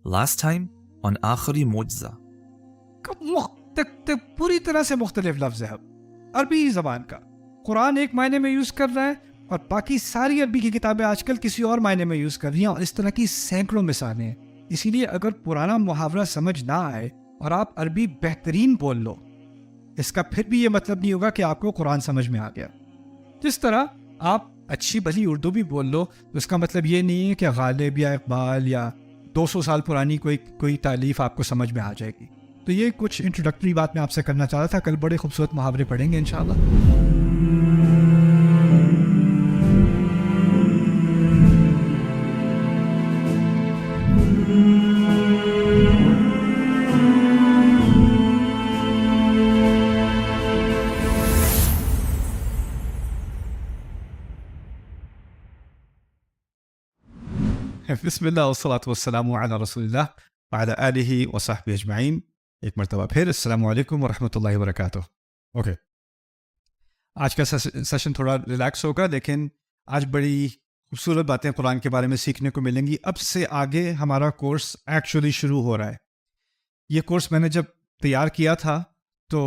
Last time on آخری معجزہ. پوری طرح سے مختلف لفظ ہے. عربی زبان کا قرآن ایک معنی میں یوز کر رہا ہے اور باقی ساری عربی کی کتابیں آج کل کسی اور معنی میں یوز کر رہی ہیں, اور اس طرح کی سینکڑوں مثالیں ہیں. اسی لیے اگر پرانا محاورہ سمجھ نہ آئے اور آپ عربی بہترین بول لو, اس کا پھر بھی یہ مطلب نہیں ہوگا کہ آپ کو قرآن سمجھ میں آ گیا. جس طرح آپ اچھی بھلی اردو بھی بول لو تو اس کا مطلب یہ نہیں ہے کہ غالب یا اقبال یا 200 سال پرانی کوئی تالیف آپ کو سمجھ میں آ جائے گی. تو یہ کچھ انٹروڈکٹری بات میں آپ سے کرنا چاہتا تھا. کل بڑے خوبصورت محاورے پڑھیں گے انشاءاللہ. بسم اللہ والصلاة والسلام علی رسول اللہ وعلی آلہ وصحبہ اجمعین. ایک مرتبہ پھر السلام علیکم ورحمۃ اللہ وبرکاتہ. اوکے, آج کا سیشن تھوڑا ریلیکس ہوگا, لیکن آج بڑی خوبصورت باتیں قرآن کے بارے میں سیکھنے کو ملیں گی. اب سے آگے ہمارا کورس ایکچولی شروع ہو رہا ہے. یہ کورس میں نے جب تیار کیا تھا تو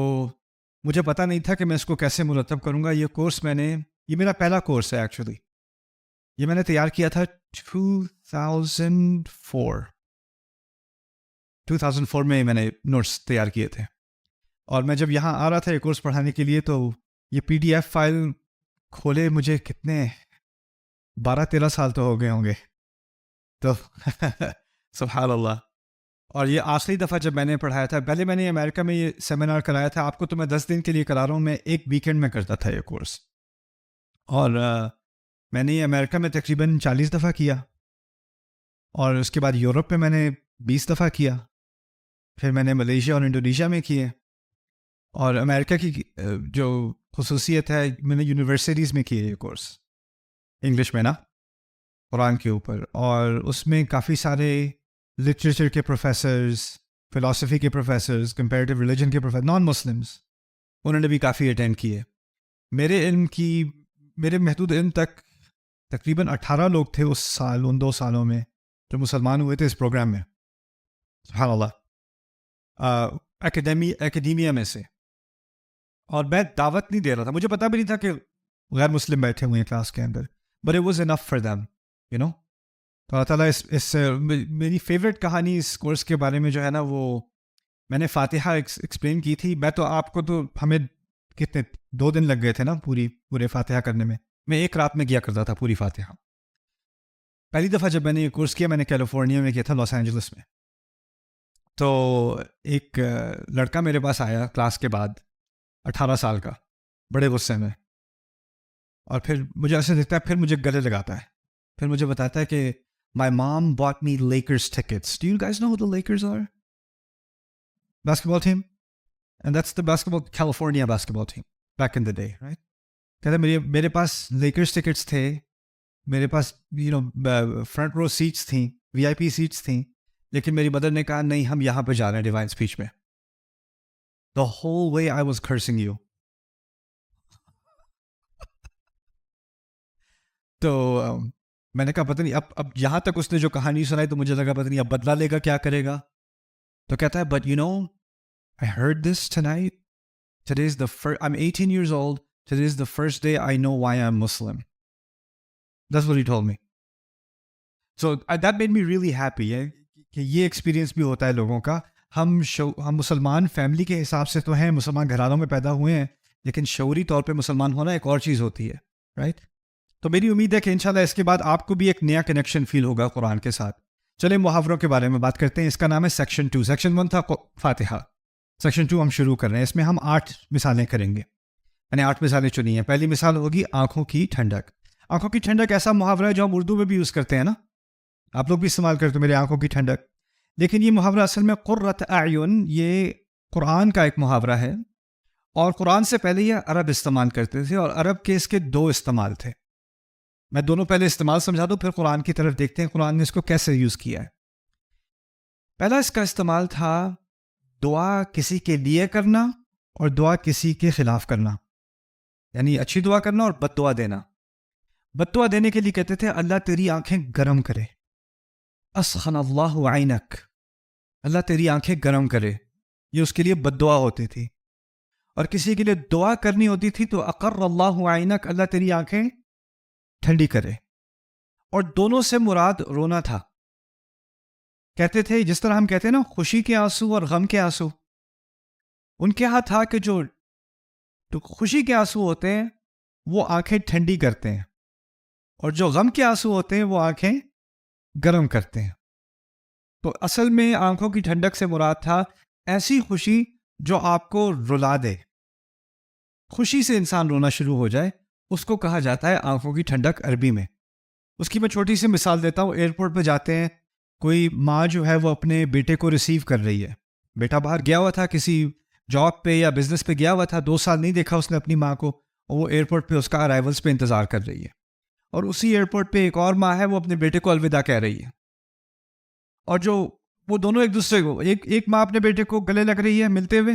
مجھے پتہ نہیں تھا کہ میں اس کو کیسے مرتب کروں گا. یہ میرا پہلا کورس ہے ایکچولی. یہ میں نے تیار کیا تھا 2004 میں میں نے نوٹس تیار کیے تھے, اور میں جب یہاں آ رہا تھا یہ کورس پڑھانے کے لیے تو یہ PDF فائل کھولے مجھے کتنے 12-13 سال تو ہو گئے ہوں گے. تو سبحان اللہ. اور یہ آخری دفعہ جب میں نے پڑھایا تھا, پہلے میں نے امریکہ میں یہ سیمینار کرایا تھا. آپ کو تو میں 10 دن کے لیے کرا رہا ہوں, میں ایک ویکینڈ میں کرتا تھا یہ کورس. اور میں نے یہ امریکہ میں تقریباً 40 دفعہ کیا, اور اس کے بعد یورپ میں نے 20 دفعہ کیا, پھر میں نے ملیشیا اور انڈونیشیا میں کیے. اور امریکہ کی جو خصوصیت ہے, میں نے یونیورسٹیز میں کیے یہ کورس انگلش میں نا, قرآن کے اوپر. اور اس میں کافی سارے لٹریچر کے پروفیسرز, فلاسفی کے پروفیسرز, کمپیریٹیو ریلیجن کے پروفیسر, نان مسلمز, انہوں نے بھی کافی اٹینڈ کیے. میرے محدود علم تک تقریباً 18 لوگ تھے ان 2 سالوں میں جو مسلمان ہوئے تھے اس پروگرام میں. سبحان اللہ. اکیڈیمیا میں سے. اور میں دعوت نہیں دے رہا تھا, مجھے پتہ بھی نہیں تھا کہ غیر مسلم بیٹھے ہوئے ہیں کلاس کے اندر, but it was enough for them, you know. تو اللہ تعالیٰ اس میری فیوریٹ کہانی اس کورس کے بارے میں جو ہے نا, وہ میں نے فاتحہ ایکسپلین کی تھی. میں تو آپ کو تو ہمیں کتنے 2 دن لگ گئے تھے نا پورے فاتحہ کرنے میں. میں ایک رات میں کیا کرتا تھا پوری فاتحہ. پہلی دفعہ جب میں نے یہ کورس کیا, میں نے کیلیفورنیا میں کیا تھا, لاس اینجلس میں. تو ایک لڑکا میرے پاس آیا کلاس کے بعد, 18 سال کا, بڑے غصے میں, اور پھر مجھے ایسے دیکھتا ہے, پھر مجھے گلے لگاتا ہے, پھر مجھے بتاتا ہے کہ my mom bought me Lakers tickets. Do you guys know who the Lakers are? Basketball team? And that's the California basketball team back in the day, right? کہتا ہے میرے پاس لیکرز ٹکٹس تھے, میرے پاس فرنٹ رو سیٹس تھیں, VIP سیٹس تھیں, لیکن میری mother نے کہا نہیں, ہم یہاں پہ جا رہے ہیں ڈیوائن اسپیچ میں. The whole way I was cursing you. تو میں نے کہا پتہ نہیں, اب یہاں تک اس نے جو کہانی سنائی تو مجھے لگا پتہ نہیں اب بدلہ لے گا, کیا کرے گا. تو کہتا ہے but you know I heard this tonight. Today is I'm 18 years old. Today is the first day I know why I'm Muslim. That's what he told me. So that made me really happy. کہ یہ experience بھی ہوتا ہے لوگوں کا. ہم مسلمان family کے حساب سے تو ہیں, مسلمان گھرانوں میں پیدا ہوئے ہیں, لیکن شعوری طور پہ مسلمان ہونا ایک اور چیز ہوتی ہے, رائٹ. تو میری امید ہے کہ انشاءاللہ اس کے بعد آپ کو بھی ایک نیا کنیکشن فیل ہوگا قرآن کے ساتھ. چلیں محاوروں کے بارے میں بات کرتے ہیں. اس کا نام ہے سیکشن 2. سیکشن 1 تھا فاتحہ, سیکشن 2 ہم شروع کر رہے ہیں. اس میں ہم 8 مثالیں کریں گے. میں نے 8 مثالیں چنی ہیں. پہلی مثال ہوگی آنکھوں کی ٹھنڈک. آنکھوں کی ٹھنڈک ایسا محاورہ ہے جو ہم اردو میں بھی یوز کرتے ہیں نا, آپ لوگ بھی استعمال کرتے ہیں, میری آنکھوں کی ٹھنڈک. لیکن یہ محاورہ اصل میں قرۃ اعین, یہ قرآن کا ایک محاورہ ہے, اور قرآن سے پہلے یہ عرب استعمال کرتے تھے, اور عرب کے اس کے 2 استعمال تھے. میں دونوں پہلے استعمال سمجھا دوں, پھر قرآن کی طرف دیکھتے ہیں قرآن نے اس کو کیسے یوز کیا ہے. پہلا اس کا استعمال تھا دعا کسی کے لیے کرنا اور دعا کسی کے خلاف کرنا, یعنی اچھی دعا کرنا اور بد دعا دینا. بد دعا دینے کے لیے کہتے تھے اللہ تیری آنکھیں گرم کرے, اسخن اللہ عینک، اللہ تیری آنکھیں گرم کرے، یہ اس کے لیے بد دعا ہوتی تھی. اور کسی کے لیے دعا کرنی ہوتی تھی تو اقر اللہ عینک، اللہ تیری آنکھیں ٹھنڈی کرے. اور دونوں سے مراد رونا تھا. کہتے تھے جس طرح ہم کہتے ہیں نا خوشی کے آنسو اور غم کے آنسو، ان کے ہاں تھا کہ جو خوشی کے آنسو ہوتے ہیں وہ آنکھیں ٹھنڈی کرتے ہیں، اور جو غم کے آنسو ہوتے ہیں وہ آنکھیں گرم کرتے ہیں. تو اصل میں آنکھوں کی ٹھنڈک سے مراد تھا ایسی خوشی جو آپ کو رلا دے. خوشی سے انسان رونا شروع ہو جائے اس کو کہا جاتا ہے آنکھوں کی ٹھنڈک عربی میں. اس کی میں چھوٹی سی مثال دیتا ہوں. ایئرپورٹ پہ جاتے ہیں، کوئی ماں جو ہے وہ اپنے بیٹے کو ریسیو کر رہی ہے. بیٹا باہر گیا ہوا تھا کسی جاب پہ یا بزنس پہ گیا ہوا تھا، 2 سال نہیں دیکھا اس نے اپنی ماں کو، اور وہ ایئرپورٹ پہ اس کا ارائیولس پہ انتظار کر رہی ہے. اور اسی ایئرپورٹ پہ ایک اور ماں ہے، وہ اپنے بیٹے کو الوداع کہہ رہی ہے. اور جو وہ دونوں ایک دوسرے کو، ایک ماں اپنے بیٹے کو گلے لگ رہی ہے ملتے ہوئے،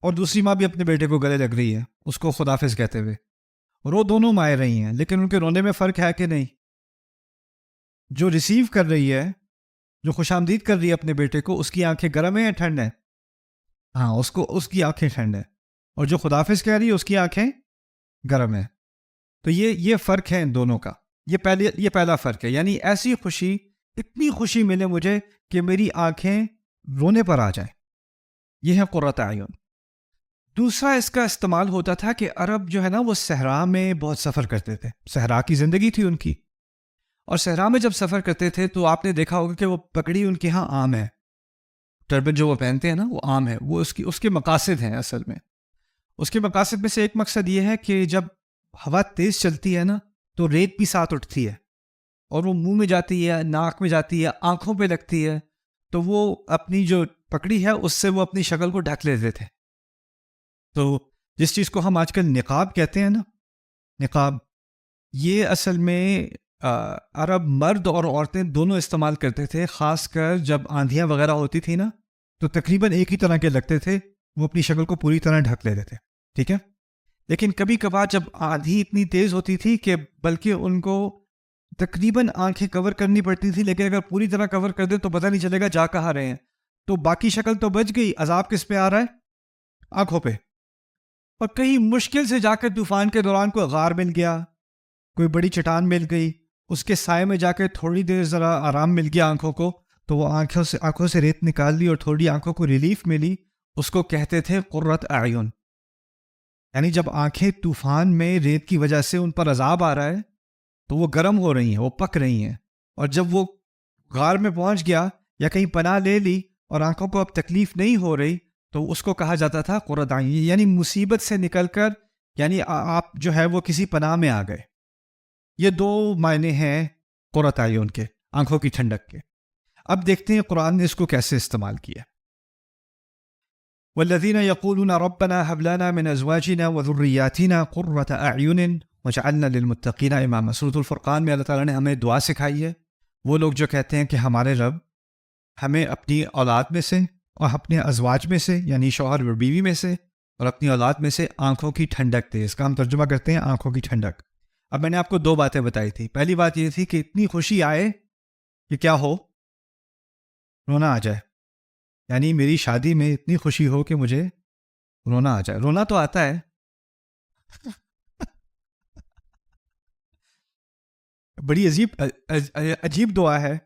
اور دوسری ماں بھی اپنے بیٹے کو گلے لگ رہی ہے اس کو خداحافظ کہتے ہوئے. رو دونوں مائیں رہی ہیں، لیکن ان کے رونے میں فرق ہے کہ نہیں؟ جو ریسیو کر رہی ہے، جو خوش آمدید کر رہی ہے اپنے بیٹے کو، اس کی آنکھیں گرم ہیں یا ٹھنڈ ہیں؟ ہاں، اس کی آنکھیں ٹھنڈ ہیں. اور جو خداحافظ کہہ رہی ہے اس کی آنکھیں گرم ہیں. تو یہ فرق ہے ان دونوں کا. یہ پہلا فرق ہے. یعنی ایسی خوشی، اتنی خوشی ملے مجھے کہ میری آنکھیں رونے پر آ جائیں. یہ ہے قرۃ اعین. دوسرا اس کا استعمال ہوتا تھا کہ عرب جو ہے نا وہ صحرا میں بہت سفر کرتے تھے. صحرا کی زندگی تھی ان کی، اور صحرا میں جب سفر کرتے تھے تو آپ نے دیکھا ہوگا کہ وہ پگڑی ان کے ہاں عام ہے. ٹربن جو وہ پہنتے ہیں نا وہ عام ہے. وہ اس کے مقاصد ہیں. اصل میں اس کے مقاصد میں سے ایک مقصد یہ ہے کہ جب ہوا تیز چلتی ہے نا تو ریت بھی ساتھ اٹھتی ہے، اور وہ منہ میں جاتی ہے، ناک میں جاتی ہے، آنکھوں پہ لگتی ہے، تو وہ اپنی جو پکڑی ہے اس سے وہ اپنی شکل کو ڈھک لیتے تھے. تو جس چیز کو ہم آج کل نقاب کہتے ہیں نا، نقاب، یہ اصل میں عرب مرد اور عورتیں دونوں استعمال کرتے تھے. خاص کر جب آندھیاں وغیرہ ہوتی تھی نا تو تقریباً ایک ہی طرح کے لگتے تھے، وہ اپنی شکل کو پوری طرح ڈھک لیتے تھے. ٹھیک ہے. لیکن کبھی کبھار جب آندھی اتنی تیز ہوتی تھی کہ بلکہ ان کو تقریباً آنکھیں کور کرنی پڑتی تھی، لیکن اگر پوری طرح کور کر دیں تو پتہ نہیں چلے گا جا کہاں رہے ہیں. تو باقی شکل تو بچ گئی، عذاب کس پہ آ رہا ہے؟ آنکھوں پہ. اور کہیں مشکل سے جا کر طوفان کے دوران کوئی غار مل گیا، کوئی بڑی چٹان مل گئی، اس کے سائے میں جا کے تھوڑی دیر ذرا آرام مل گیا آنکھوں کو، تو وہ آنکھوں سے ریت نکال لی اور تھوڑی آنکھوں کو ریلیف ملی. اس کو کہتے تھے قرۃ اعین. یعنی جب آنکھیں طوفان میں ریت کی وجہ سے ان پر عذاب آ رہا ہے تو وہ گرم ہو رہی ہیں، وہ پک رہی ہیں. اور جب وہ غار میں پہنچ گیا یا کہیں پناہ لے لی اور آنکھوں کو اب تکلیف نہیں ہو رہی تو اس کو کہا جاتا تھا قرۃ اعین. یعنی مصیبت سے نکل کر، یعنی آپ جو ہے وہ کسی پناہ میں آ گئے. یہ 2 معنی ہیں قرۃ اعین کے، آنکھوں کی ٹھنڈک کے. اب دیکھتے ہیں قرآن نے اس کو کیسے استعمال کیا. والذین یقولون ربنا هب لنا من ازواجنا وذریاتنا قرۃ اعین واجعلنا للمتقین اماما. سورۃ الفرقان میں اللہ تعالیٰ نے ہمیں دعا سکھائی ہے. وہ لوگ جو کہتے ہیں کہ ہمارے رب ہمیں اپنی اولاد میں سے اور اپنے ازواج میں سے، یعنی شوہر اور بیوی میں سے اور اپنی اولاد میں سے آنکھوں کی ٹھنڈک دے. اس کا ہم ترجمہ کرتے ہیں آنکھوں کی ٹھنڈک. اب میں نے آپ کو 2 باتیں بتائی تھی. پہلی بات یہ تھی کہ اتنی خوشی آئے کہ کیا ہو، رونا آ جائے. یعنی میری شادی میں اتنی خوشی ہو کہ مجھے رونا آ جائے. رونا تو آتا ہے بڑی عجیب دعا ہے،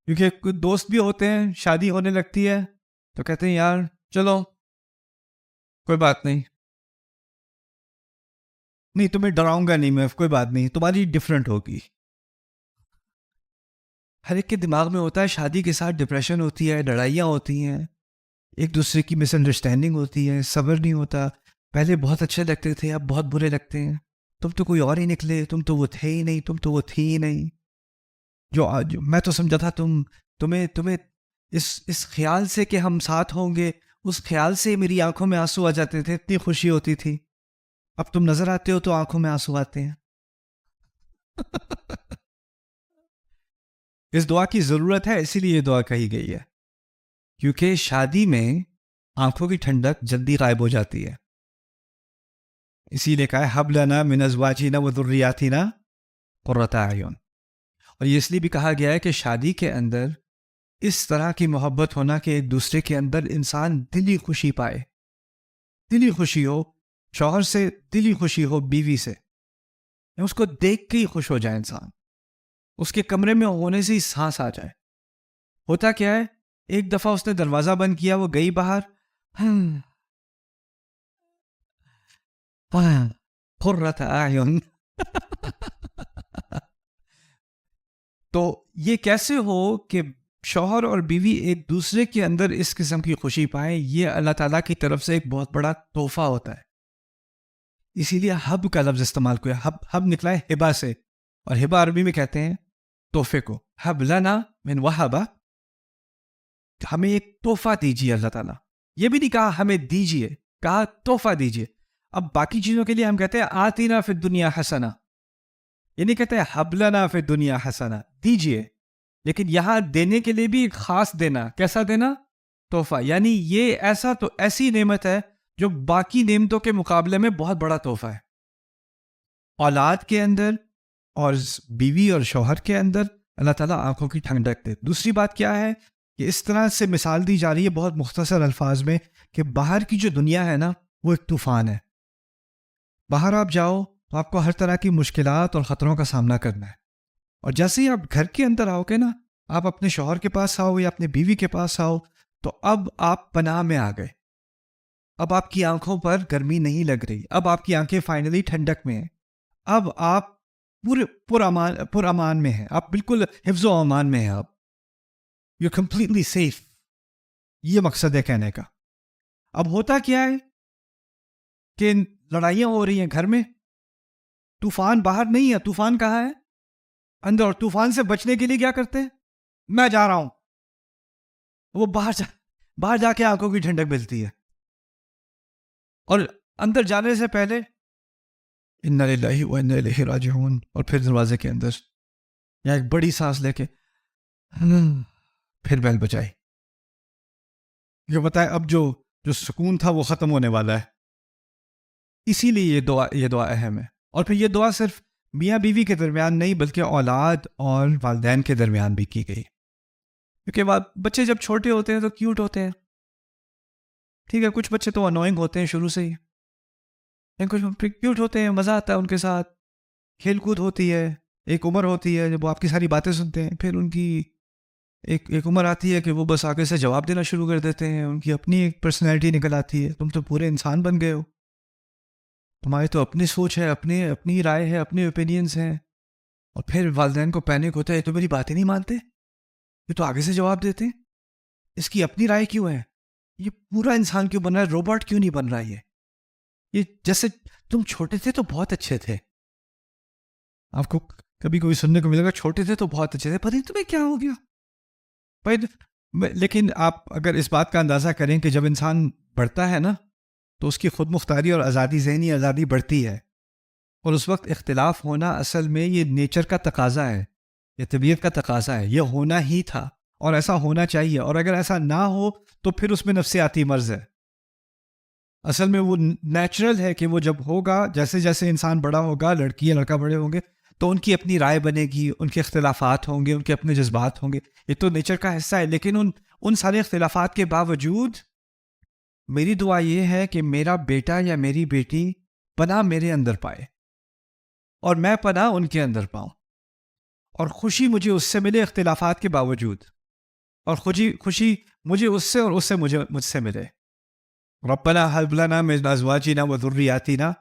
کیونکہ کچھ دوست بھی ہوتے ہیں شادی ہونے لگتی ہے تو کہتے ہیں یار چلو کوئی بات نہیں تمہیں ڈراؤں گا نہیں میں، کوئی بات نہیں، تمہاری ڈفرینٹ ہوگی. ہر ایک کے دماغ میں ہوتا ہے شادی کے ساتھ ڈپریشن ہوتی ہے، لڑائیاں ہوتی ہیں، ایک دوسرے کی مس انڈرسٹینڈنگ ہوتی ہے، صبر نہیں ہوتا. پہلے بہت اچھے لگتے تھے اب بہت برے لگتے ہیں. تم تو کوئی اور ہی نکلے، تم تو وہ تھے ہی نہیں، تم تو وہ تھی ہی نہیں. جو میں تو سمجھا تھا تمہیں اس خیال سے کہ ہم ساتھ ہوں گے، اس خیال سے میری آنکھوں میں آنسو آ جاتے تھے، اتنی خوشی ہوتی تھی. اب تم نظر آتے ہو تو آنکھوں میں آنسو آتے ہیں. اس دعا کی ضرورت ہے، اسی لیے یہ دعا کہی گئی ہے، کیونکہ شادی میں آنکھوں کی ٹھنڈک جلدی غائب ہو جاتی ہے. اسی لیے کہا ہے حب لنا من ازواجنا وذریاتنا قرۃ اعین. اور یہ اس لیے بھی کہا گیا ہے کہ شادی کے اندر اس طرح کی محبت ہونا کہ ایک دوسرے کے اندر انسان دلی خوشی پائے، دلی خوشی ہو شوہر سے، دلی خوشی ہو بیوی سے، اس کو دیکھ کے ہی خوش ہو جائے انسان، اس کے کمرے میں ہونے سے ہی سانس آ جائے۔ ہوتا کیا ہے، ایک دفعہ اس نے دروازہ بند کیا، وہ گئی باہر، قرۃ اعین تو یہ کیسے ہو کہ شوہر اور بیوی ایک دوسرے کے اندر اس قسم کی خوشی پائیں؟ یہ اللہ تعالیٰ کی طرف سے ایک بہت بڑا تحفہ ہوتا ہے۔ اسی لیے حب کا لفظ استعمال کیا، حب نکلا ہے ہبا سے، اور ہبا عربی میں کہتے ہیں تحفے کو۔ حب لنا من وہبا، ہمیں ایک تحفہ دیجیے اللہ تعالیٰ۔ یہ بھی نہیں کہا ہمیں دیجیے، کہا تحفہ دیجیے۔ اب باقی چیزوں کے لیے ہم کہتے ہیں آتینا فی الدنیا حسنہ، یہ نہیں کہتے حب لنا فی الدنیا حسنہ، دیجیے، لیکن یہاں دینے کے لیے بھی ایک خاص دینا۔ کیسا دینا؟ تحفہ، یعنی یہ ایسا تو ایسی نعمت ہے جو باقی نعمتوں کے مقابلے میں بہت بڑا تحفہ ہے۔ اولاد کے اندر اور بیوی اور شوہر کے اندر اللہ تعالیٰ آنکھوں کی ٹھنڈک دے۔ دوسری بات کیا ہے کہ اس طرح سے مثال دی جا رہی ہے بہت مختصر الفاظ میں کہ باہر کی جو دنیا ہے نا وہ ایک طوفان ہے۔ باہر آپ جاؤ تو آپ کو ہر طرح کی مشکلات اور خطروں کا سامنا کرنا ہے، اور جیسے ہی آپ گھر کے اندر آؤ گے نا، آپ اپنے شوہر کے پاس آؤ یا اپنے بیوی کے پاس آؤ، تو اب آپ پناہ میں آ گئے۔ اب آپ کی آنکھوں پر گرمی نہیں لگ رہی، اب آپ کی آنکھیں فائنلی ٹھنڈک میں ہیں، اب آپ پر امان میں ہیں، آپ بالکل حفظ و امان میں ہیں، اب یو کمپلیٹلی سیف۔ یہ مقصد ہے کہنے کا۔ اب ہوتا کیا ہے کہ لڑائیاں ہو رہی ہیں گھر میں، طوفان باہر نہیں ہے، طوفان کہاں ہے؟ اندر۔ اور طوفان سے بچنے کے لیے کیا کرتے ہیں؟ میں جا رہا ہوں، وہ باہر جا کے آنکھوں کی ٹھنڈک ملتی ہے، اور اندر جانے سے پہلے انا للہ و انا الیہ راجعون، اور پھر دروازے کے اندر یا ایک بڑی سانس لے کے پھر بیل بجائی۔ یہ بتائے اب جو سکون تھا وہ ختم ہونے والا ہے۔ اسی لیے یہ دعا اہم ہے۔ اور پھر یہ دعا صرف میاں بیوی کے درمیان نہیں بلکہ اولاد اور والدین کے درمیان بھی کی گئی، کیونکہ بچے جب چھوٹے ہوتے ہیں تو کیوٹ ہوتے ہیں، ٹھیک ہے، کچھ بچے تو انوئنگ ہوتے ہیں شروع سے ہی، کچھ کیوٹ ہوتے ہیں، مزہ آتا ہے ان کے ساتھ، کھیل کود ہوتی ہے، ایک عمر ہوتی ہے جب وہ آپ کی ساری باتیں سنتے ہیں، پھر ان کی ایک عمر آتی ہے کہ وہ بس آگے سے جواب دینا شروع کر دیتے ہیں، ان کی اپنی ایک پرسنالٹی نکل آتی ہے، تم تو پورے انسان بن گئے ہو، تمہاری تو اپنی سوچ ہے، اپنی رائے ہے، اپنے اوپینینز ہیں، اور پھر والدین کو پینک ہوتا ہے، یہ تو میری باتیں نہیں مانتے، یہ تو آگے سے جواب دیتے ہیں، اس کی اپنی رائے کیوں ہے، یہ پورا انسان کیوں بن رہا ہے، روبوٹ کیوں نہیں بن رہا ہے، یہ جیسے تم چھوٹے تھے تو بہت اچھے تھے۔ آپ کو کبھی کوئی سننے کو ملے گا چھوٹے تھے تو بہت اچھے تھے، پتہ نہیں تمہیں کیا ہو گیا۔ لیکن آپ اگر اس بات کا اندازہ کریں کہ جب انسان بڑھتا ہے نا تو اس کی خود مختاری اور آزادی، ذہنی آزادی بڑھتی ہے، اور اس وقت اختلاف ہونا اصل میں یہ نیچر کا تقاضا ہے، یہ طبیعت کا تقاضا ہے، یہ ہونا ہی تھا اور ایسا ہونا چاہیے، اور اگر ایسا نہ ہو تو پھر اس میں نفسیاتی مرض ہے۔ اصل میں وہ نیچرل ہے کہ وہ جب ہوگا، جیسے جیسے انسان بڑا ہوگا، لڑکی یا لڑکا بڑے ہوں گے تو ان کی اپنی رائے بنے گی، ان کے اختلافات ہوں گے، ان کے اپنے جذبات ہوں گے، یہ تو نیچر کا حصہ ہے۔ لیکن ان سارے اختلافات کے باوجود میری دعا یہ ہے کہ میرا بیٹا یا میری بیٹی پناہ میرے اندر پائے اور میں پناہ ان کے اندر پاؤں، اور خوشی مجھے اس سے ملے اختلافات کے باوجود، اور خوشی مجھے اس سے اور اس سے مجھ سے ملے۔ ربنا هب لنا من ازواجنا وذرياتنا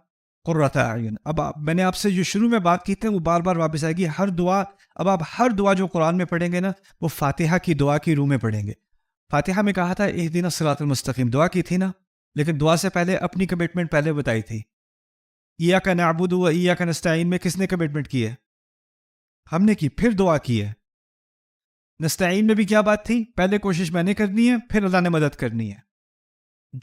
قرۃ اعین۔ اب میں نے آپ سے جو شروع میں بات کی تھی وہ بار بار واپس آئے گی۔ ہر دعا، اب آپ ہر دعا جو قرآن میں پڑھیں گے نا وہ فاتحہ کی دعا کی روح میں پڑھیں گے۔ فاتحہ میں کہا تھا اہدنا الصراط المستقیم، دعا کی تھی نا، لیکن دعا سے پہلے اپنی کمٹمنٹ پہلے بتائی تھی۔ ایاک نعبد و ایاک نستعین میں کس نے کمٹمنٹ کی ہے؟ ہم نے کی، پھر دعا کی ہے۔ نستعین میں بھی کیا بات تھی؟ پہلے کوشش میں نے کرنی ہے، پھر اللہ نے مدد کرنی ہے۔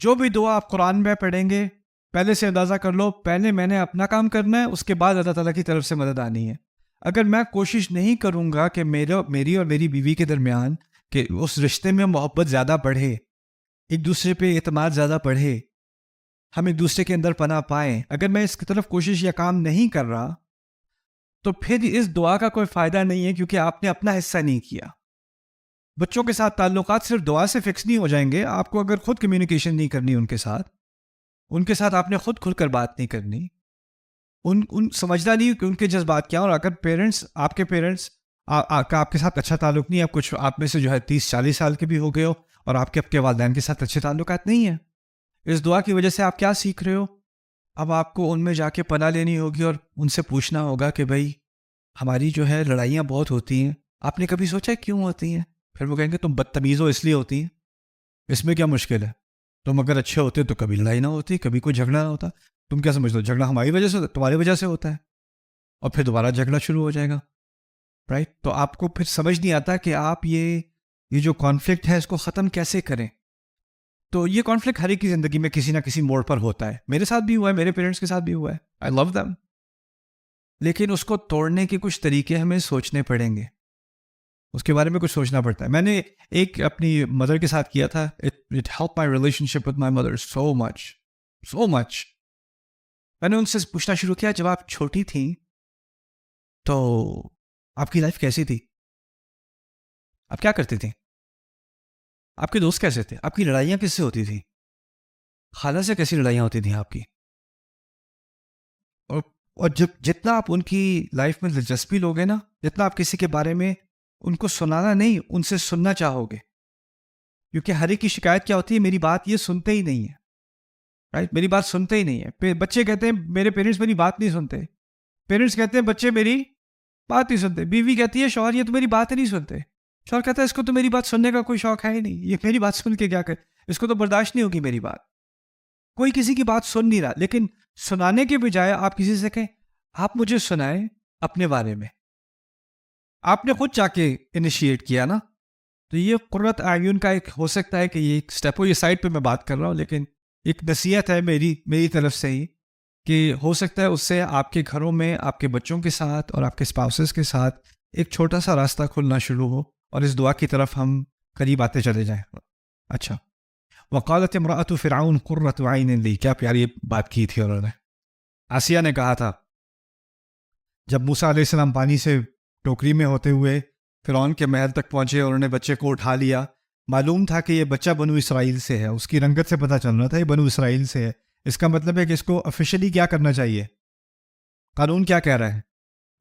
جو بھی دعا آپ قرآن میں پڑھیں گے پہلے سے اندازہ کر لو، پہلے میں نے اپنا کام کرنا ہے، اس کے بعد اللہ تعالیٰ کی طرف سے مدد آنی ہے۔ اگر میں کوشش نہیں کروں گا کہ میری اور میری بیوی کے درمیان کہ اس رشتے میں محبت زیادہ بڑھے، ایک دوسرے پہ اعتماد زیادہ بڑھے، ہم ایک دوسرے کے اندر پناہ پائیں، اگر میں اس کی طرف کوشش یا کام نہیں کر رہا تو پھر اس دعا کا کوئی فائدہ نہیں ہے کیونکہ آپ نے اپنا حصہ نہیں کیا. بچوں کے ساتھ تعلقات صرف دعا سے فکس نہیں ہو جائیں گے. آپ کو اگر خود کمیونیکیشن نہیں کرنی ان کے ساتھ آپ نے خود کھل کر بات نہیں کرنی, ان سمجھنا نہیں کہ ان کے جذبات کیا. اور اگر پیرنٹس آپ کے ساتھ اچھا تعلق نہیں ہے, آپ میں سے جو ہے 30-40 سال کے بھی ہو گئے ہو اور آپ کے والدین کے ساتھ اچھے تعلقات نہیں ہیں, اس دعا کی وجہ سے آپ کیا سیکھ رہے ہو؟ اب آپ کو ان میں جا کے پناہ لینی ہوگی اور ان سے پوچھنا ہوگا کہ بھائی ہماری جو ہے لڑائیاں بہت ہوتی ہیں, آپ نے کبھی سوچا کیوں ہوتی ہیں؟ پھر وہ کہیں گے تم بدتمیز ہو اس لیے ہوتی ہیں. اس میں کیا مشکل ہے؟ تم اگر اچھے ہوتے تو کبھی لڑائی نہ ہوتی, کبھی کوئی جھگڑا نہ ہوتا. تم کیا سمجھتے ہو جھگڑا ہماری وجہ سے ہوتا ہے؟ تمہاری وجہ سے ہوتا ہے, اور پھر دوبارہ جھگڑا شروع ہو جائے گا, رائٹ؟ تو آپ کو پھر سمجھ نہیں آتا کہ آپ یہ جو کانفلکٹ ہے اس کو ختم کیسے کریں. تو یہ کانفلکٹ ہر ایک کی زندگی میں کسی نہ کسی موڑ پر ہوتا ہے. میرے ساتھ بھی ہوا ہے, میرے پیرنٹس کے ساتھ بھی ہوا ہے. آئی لو دیم. لیکن اس کو توڑنے کے کچھ طریقے ہمیں سوچنے پڑیں گے, اس کے بارے میں کچھ سوچنا پڑتا ہے. میں نے ایک اپنی مدر کے ساتھ کیا تھا. It help my relationship with my mother so much. میں نے ان سے پوچھنا شروع کیا, جب آپ چھوٹی تھیں تو آپ کی لائف کیسی تھی؟ آپ کیا کرتی تھیں؟ آپ کے دوست کیسے تھے؟ آپ کی لڑائیاں کس سے ہوتی تھیں؟ خالہ سے کیسی لڑائیاں ہوتی تھیں آپ کی؟ اور جتنا آپ ان کی لائف میں دلچسپی لوگے نا, جتنا آپ کسی کے بارے میں ان کو سنانا نہیں, ان سے سننا چاہو گے. کیونکہ ہر ایک کی شکایت کیا ہوتی ہے, میری بات یہ سنتے ہی نہیں ہے, رائٹ؟ میری بات سنتے ہی نہیں ہے. بچے کہتے ہیں میرے پیرنٹس میری بات نہیں سنتے. پیرنٹس کہتے ہیں بچے میری بات نہیں سنتے. بیوی کہتی ہے شوہر یہ تو میری بات نہیں سنتے. شوہر کہتا ہے اس کو تو میری بات سننے کا کوئی شوق ہے ہی نہیں, یہ میری بات سن کے کیا کرے, اس کو تو برداشت نہیں ہوگی میری بات. کوئی کسی کی بات سن نہیں رہا. لیکن سنانے کے بجائے آپ کسی سے کہیں آپ مجھے سنائیں اپنے بارے میں. آپ نے خود جا کے انیشیٹ کیا نا, تو یہ قرۃ اعین کا ایک ہو سکتا ہے کہ یہ ایک سٹیپ ہو. یہ سائڈ پہ میں بات کر رہا ہوں, لیکن ایک نصیحت ہے میری طرف سے ہی کہ ہو سکتا ہے اس سے آپ کے گھروں میں آپ کے بچوں کے ساتھ اور آپ کے اسپاؤسز کے ساتھ ایک چھوٹا سا راستہ کھلنا شروع ہو, اور اس دعا کی طرف ہم قریب آتے چلے جائیں. اچھا, وقالت امرأۃ فرعون قرۃ عین لی. کیا پیاری بات کی تھی انہوں نے. آسیہ نے کہا تھا جب موسیٰ علیہ السلام پانی سے ٹوکری میں ہوتے ہوئے فرعون کے محل تک پہنچے اور انہوں نے بچے کو اٹھا لیا, معلوم تھا کہ یہ بچہ بنو اسرائیل سے ہے. اس کی رنگت سے پتہ چل رہا تھا یہ بنو اسرائیل سے ہے. اس کا مطلب ہے کہ اس کو آفیشلی کیا کرنا چاہیے, قانون کیا کہہ رہا ہے,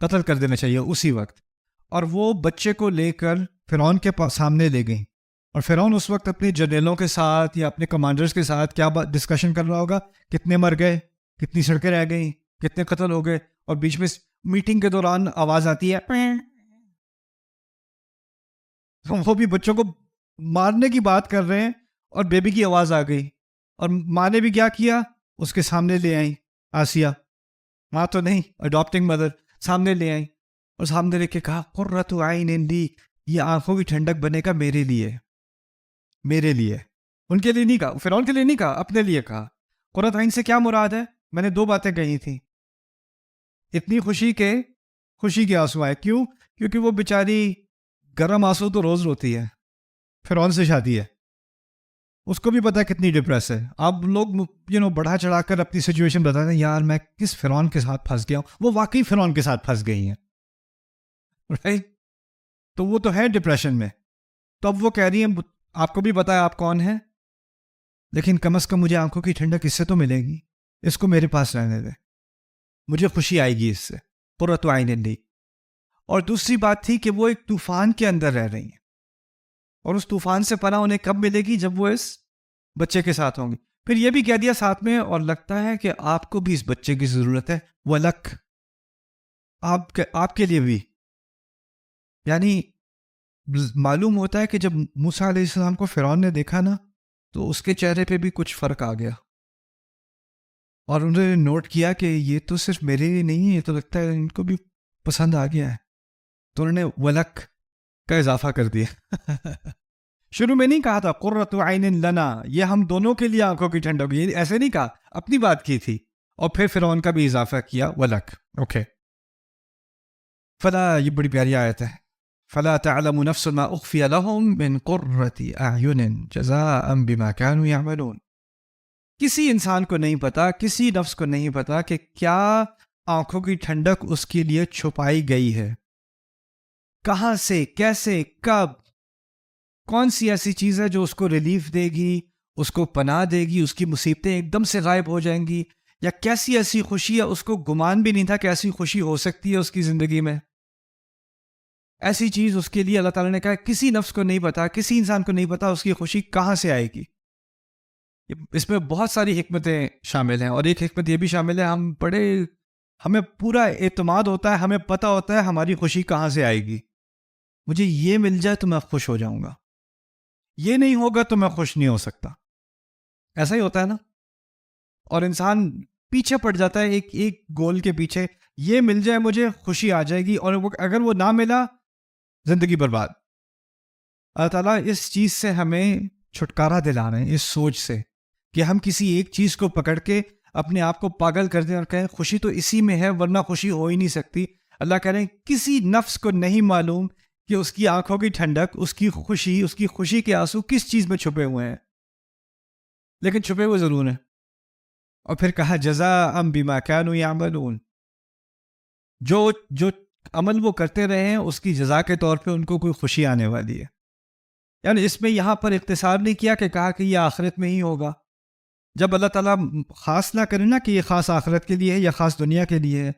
قتل کر دینا چاہیے اسی وقت. اور وہ بچے کو لے کر فرعون کے سامنے لے گئیں, اور فرعون اس وقت اپنے جنرلوں کے ساتھ یا اپنے کمانڈرز کے ساتھ کیا ڈسکشن کر رہا ہوگا, کتنے مر گئے, کتنی سڑکیں رہ گئیں, کتنے قتل ہو گئے. اور بیچ میں میٹنگ کے دوران آواز آتی ہے, وہ بھی بچوں کو مارنے کی بات کر رہے ہیں اور بیبی کی آواز آ گئی. اور ماں نے بھی کیا کیا, اس کے سامنے لے آئیں آسیہ, ماں تو نہیں, اڈاپٹنگ مدر, سامنے لے آئیں اور سامنے لے کے کہا قرۃ عین لی, یہ آنکھوں کی ٹھنڈک بنے گا میرے لیے. ان کے لیے نہیں کہا, فرعون کے لیے نہیں کہا, اپنے لیے کہا. قرۃ عین سے کیا مراد ہے؟ میں نے 2 باتیں کہی تھیں. اتنی خوشی کے آنسو آئے. کیوں؟ کیونکہ وہ بیچاری گرم آنسو تو روز روتی ہے, فرعون سے شادی ہے, اس کو بھی پتا ہے کتنی ڈپریس ہے. آپ لوگ بڑھا چڑھا کر اپنی سچویشن بتاتے ہیں, یار میں کس فرعون کے ساتھ پھنس گیا ہوں. وہ واقعی فرعون کے ساتھ پھنس گئی ہیں, رائٹ؟ تو وہ تو ہے ڈپریشن میں. تو اب وہ کہہ رہی ہیں آپ کو بھی پتا ہے آپ کون ہیں, لیکن کم از کم مجھے آنکھوں کی ٹھنڈک اس سے تو ملے گی, اس کو میرے پاس رہنے دے, مجھے خوشی آئے گی اس سے. قرۃ عین لی. اور دوسری بات تھی کہ وہ ایک طوفان کے اندر رہ رہی ہیں, اور اس طوفان سے پناہ انہیں کب ملے گی؟ جب وہ اس بچے کے ساتھ ہوں گی. پھر یہ بھی کہہ دیا ساتھ میں, اور لگتا ہے کہ آپ کو بھی اس بچے کی ضرورت ہے, وَلَكَ, آپ کے لیے بھی. یعنی معلوم ہوتا ہے کہ جب موسیٰ علیہ السلام کو فرعون نے دیکھا نا, تو اس کے چہرے پہ بھی کچھ فرق آ گیا, اور انہوں نے نوٹ کیا کہ یہ تو صرف میرے لیے نہیں ہے, یہ تو لگتا ہے ان کو بھی پسند آ گیا ہے. تو انہوں نے وَلَكَ کا اضافہ کر دیا. شروع میں نہیں کہا تھا قرۃ عین لنا, یہ ہم دونوں کے لیے آنکھوں کی ٹھنڈک, یہ ایسے نہیں کہا, اپنی بات کی تھی. اور پھر فرعون کا بھی اضافہ کیا وَلَكَ. اوکے, فلا, یہ بڑی پیاری آیت ہے. فلا تعلم نفس ما اخفی لهم من قرۃ اعین جزاء بما كانوا يعملون. کسی انسان کو نہیں پتا, کسی نفس کو نہیں پتا کہ کیا آنکھوں کی ٹھنڈک اس کے لیے چھپائی گئی ہے. کہاں سے، کیسے، کب، کون سی ایسی چیز ہے جو اس کو ریلیف دے گی، اس کو پناہ دے گی، اس کی مصیبتیں ایک دم سے غائب ہو جائیں گی؟ یا کیسی ایسی خوشی ہے، اس کو گمان بھی نہیں تھا کہ ایسی خوشی ہو سکتی ہے اس کی زندگی میں. ایسی چیز اس کے لیے اللہ تعالیٰ نے کہا کسی نفس کو نہیں پتا، کسی انسان کو نہیں پتا اس کی خوشی کہاں سے آئے گی. اس میں بہت ساری حکمتیں شامل ہیں، اور ایک حکمت یہ بھی شامل ہے ہمیں پورا اعتماد ہوتا ہے، ہمیں پتہ ہوتا ہے ہماری خوشی کہاں سے آئے گی. مجھے یہ مل جائے تو میں خوش ہو جاؤں گا، یہ نہیں ہوگا تو میں خوش نہیں ہو سکتا. ایسا ہی ہوتا ہے نا. اور انسان پیچھے پڑ جاتا ہے ایک گول کے پیچھے، یہ مل جائے مجھے خوشی آ جائے گی، اور اگر وہ نہ ملا زندگی برباد. اللہ تعالیٰ اس چیز سے ہمیں چھٹکارا دلا رہے ہیں، اس سوچ سے کہ ہم کسی ایک چیز کو پکڑ کے اپنے آپ کو پاگل کر دیں اور کہیں خوشی تو اسی میں ہے ورنہ خوشی ہو ہی نہیں سکتی. اللہ کہہ رہے ہیں کسی نفس کو نہیں معلوم کہ اس کی آنکھوں کی ٹھنڈک، اس کی خوشی کے آنسو کس چیز میں چھپے ہوئے ہیں، لیکن چھپے ہوئے ضرور ہیں. اور پھر کہا جزاء بما كانوا يعملون، جو عمل وہ کرتے رہے ہیں اس کی جزا کے طور پہ ان کو کوئی خوشی آنے والی ہے. یعنی اس میں یہاں پر اختصار نہیں کیا کہ کہا کہ یہ آخرت میں ہی ہوگا. جب اللہ تعالیٰ خاص نہ کرے نا کہ یہ خاص آخرت کے لیے ہے یا خاص دنیا کے لیے ہے،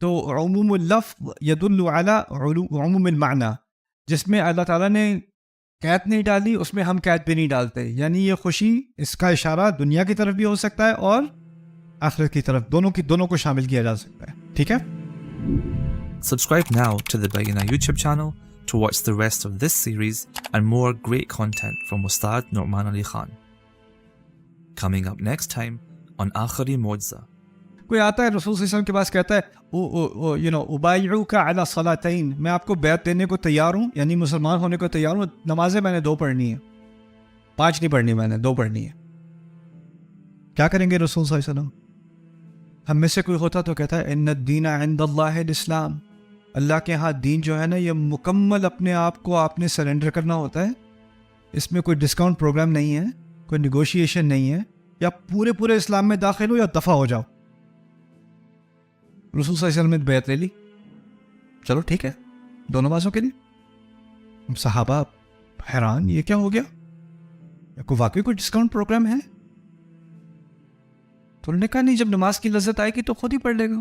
تو عموم اللفظ يدل على عموم المعنى، جس میں اللہ تعالیٰ نے قید نہیں ڈالی اس میں ہم قید بھی نہیں ڈالتے. یعنی یہ خوشی، اس کا اشارہ دنیا کی طرف بھی ہو سکتا ہے اور آخرت کی طرف، دونوں کو شامل کیا جا سکتا ہے. ٹھیک ہے. Subscribe now to the Bayina YouTube channel to watch the rest of this series and more great content from Ustad Nu'man Ali Khan. Coming up next time on Akhari Mojza. کوئی آتا ہے رسول صلی اللہ علیہ وسلم کے پاس کہتا ہے ابایعوک علی الصلاتین، میں آپ کو بیعت دینے کو تیار ہوں، یعنی مسلمان ہونے کو تیار ہوں. نمازیں میں نے 2 پڑھنی ہیں، 5 نہیں پڑھنی، میں نے 2 پڑھنی ہے. کیا کریں گے رسول صلی اللہ علیہ وسلم؟ ہم میں سے کوئی ہوتا تو کہتا ہے ان الدین عند اللہ الاسلام، اللہ کے ہاں دین جو ہے نا یہ مکمل اپنے آپ کو آپ نے سرنڈر کرنا ہوتا ہے، اس میں کوئی ڈسکاؤنٹ پروگرام نہیں ہے، کوئی نیگوشیشن نہیں ہے، یا پورے اسلام میں داخل ہو یا دفع ہو جاؤ. رسول صلی اللہ علیہ وسلم نے بیعت لے لی، چلو ٹھیک ہے 2 نمازوں کے لیے. صحابہ حیران، یہ کیا ہو گیا، کوئی واقعی کوئی ڈسکاؤنٹ پروگرام ہے؟ تو انہوں نے کہا نہیں، جب نماز کی لذت آئے گی تو خود ہی پڑھ لے گا.